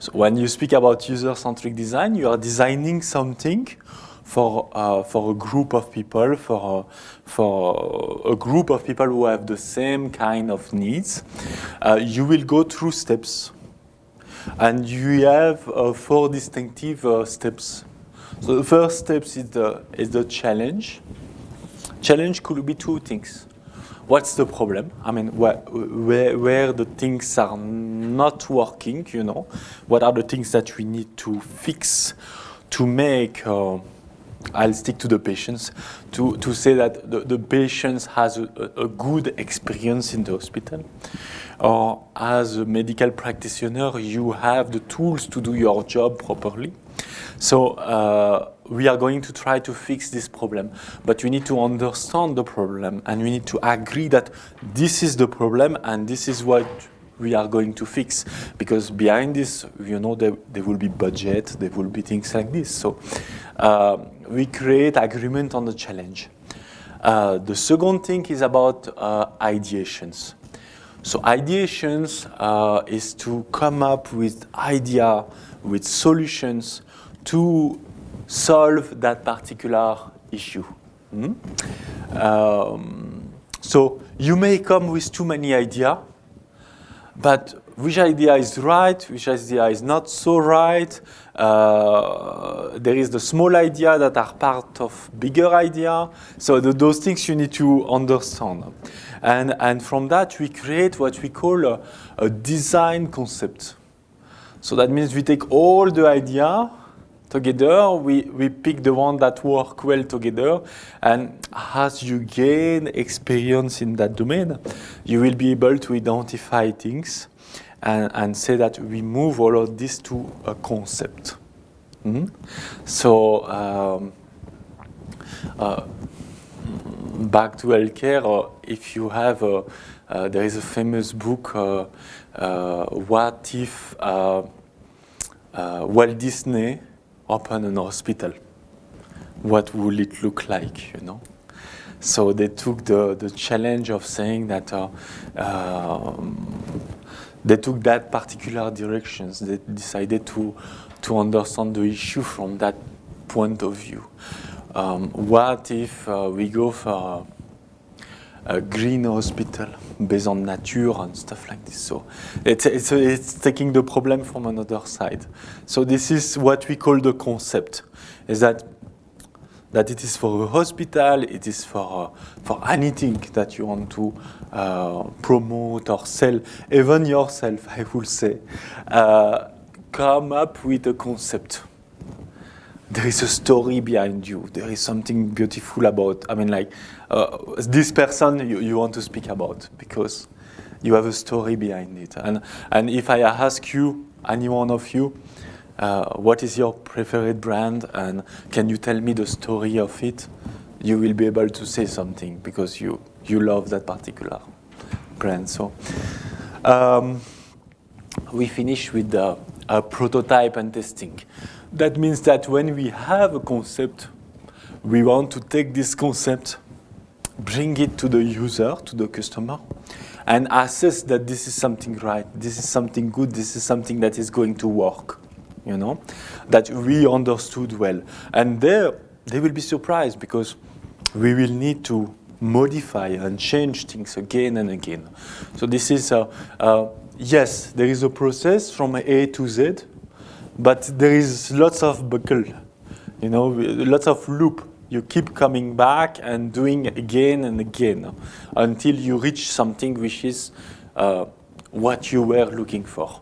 So when you speak about user-centric design, you are designing something for a group of people, for a group of people who have the same kind of needs. You will go through steps, and you have 4 distinctive steps. So the first step is the challenge. Challenge could be 2 things. What's the problem? I mean, where the things are not working, you know? What are the things that we need to fix to make, I'll stick to the patients, to say that the patient has a good experience in the hospital. Or as a medical practitioner, you have the tools to do your job properly. So we are going to try to fix this problem, but we need to understand the problem, and we need to agree that this is the problem and this is what we are going to fix. Because behind this, you know, there will be budget, there will be things like this. So we create agreement on the challenge. The second thing is about ideations. So ideations is to come up with idea, with solutions to solve that particular issue. So you may come with too many ideas, but which idea is right, which idea is not so right. There is the small idea that are part of bigger idea. So those things you need to understand. And from that, we create what we call a design concept. So that means we take all the idea together, we pick the one that work well together, and as you gain experience in that domain, you will be able to identify things and say that we move all of this to a concept. So back to healthcare, if you have, there is a famous book, What If Walt Disney open an hospital? What will it look like, you know? So they took the challenge of saying that they took that particular directions. They decided to understand the issue from that point of view. What if we go for a green hospital based on nature and stuff like this? So it's taking the problem from another side. So this is what we call the concept, is that it is for a hospital, it is for anything that you want to promote or sell, even yourself, I will say. Come up with a concept. There is a story behind you. There is something beautiful about, I mean, like, this person you want to speak about because you have a story behind it. And if I ask you, any one of you, what is your preferred brand, and can you tell me the story of it, you will be able to say something because you love that particular brand. So we finish with the prototype and testing. That means that when we have a concept, we want to take this concept, bring it to the user, to the customer, and assess that this is something right, this is something good, this is something that is going to work, you know, that we understood well. And they will be surprised because we will need to modify and change things again and again. So this is, yes, there is a process from A to Z, but there is lots of buckle, you know, lots of loop. You keep coming back and doing again and again until you reach something which is what you were looking for.